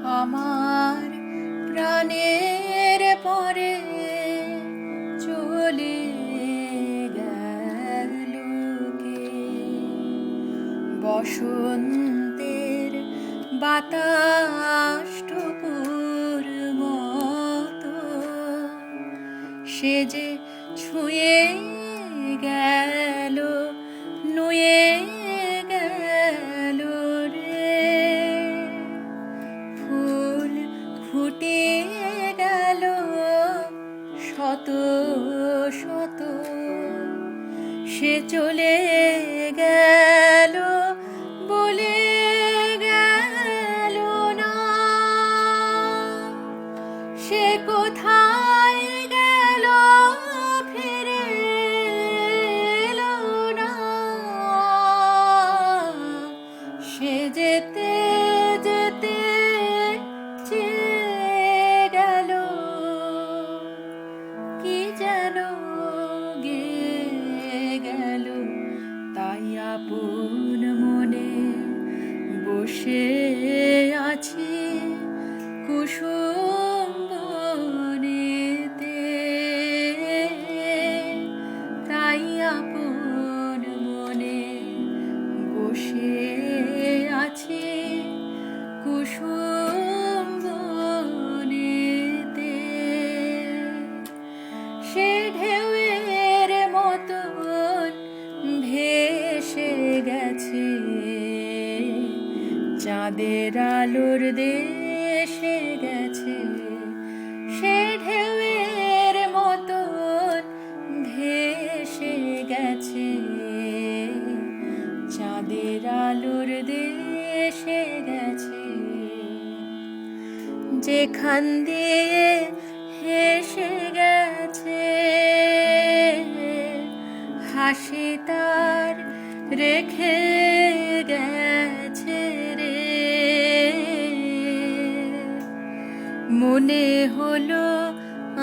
আমার প্রাণের পরে চলে গেল কে? বসন্তের বাতাসটুকুর মতো সে যে ছুঁয়ে গেল, নুয়ে গেল রে। ফুল ফুটিয়ে গেল শত শত, সে চলে গেল বলে গেল না। সে কোথায় গেল ফিরে এলো না। সে যেতে যেতে চেয়ে গেল কি যেন গেয়ে গেল। তাই আপন মনে বসে আছি কুসুম বনেতে। তাই আপন মনে বসে আছি কুসুম বনেতে। সে ঢেউয়ের মতন ভেসে গেছে চাঁদের আলোর দেশে গেছে। সে ঢেউয়ের মতন ভেসে গেছে চাঁদের আলোর দেশে গেছে। যেখান দিয়ে হেসে গেছে হাসি তার রেখে গেছে রে। মনে হলো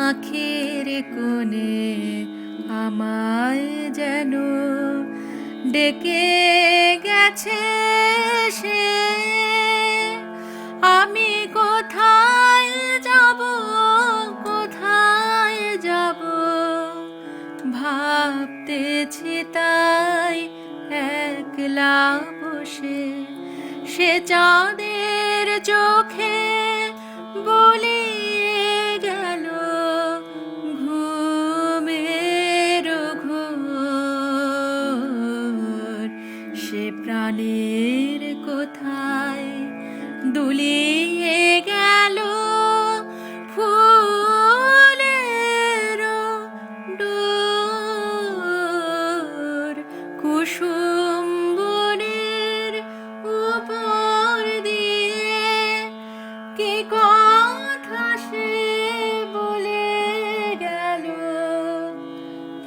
আঁখের কোণে আমায় যেন ডেকে গেছে সে। আমি কোথায় যাব, কোথায় যাব ভাবতেছি তাই একলা বসে। সে চাঁদের চোখে বলিয়ে গেল ঘুমের ঘোর। সে প্রাণের কোথায় দুলিয়ে গেল ফুলের ডোর। কুসুম বনের উপর দিয়ে কি কথা সে বলে গেল।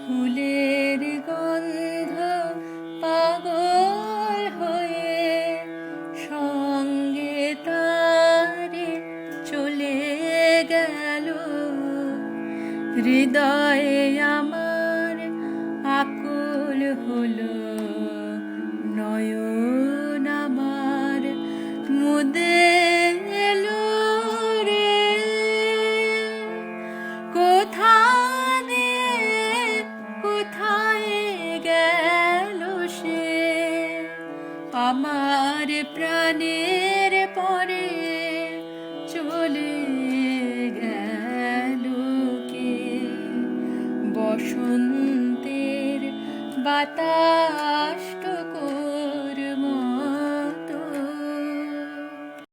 ফুলের গন্ধ পাগল হয়ে সঙ্গে তারে চলে গেল। হৃদয়ে আমার আকুল হলো, নয়ন আমার মুদে এলো রে। কোথায় গেল সে? আমার প্রাণের পরে চলে গেল কে? বসন্তের বাতাস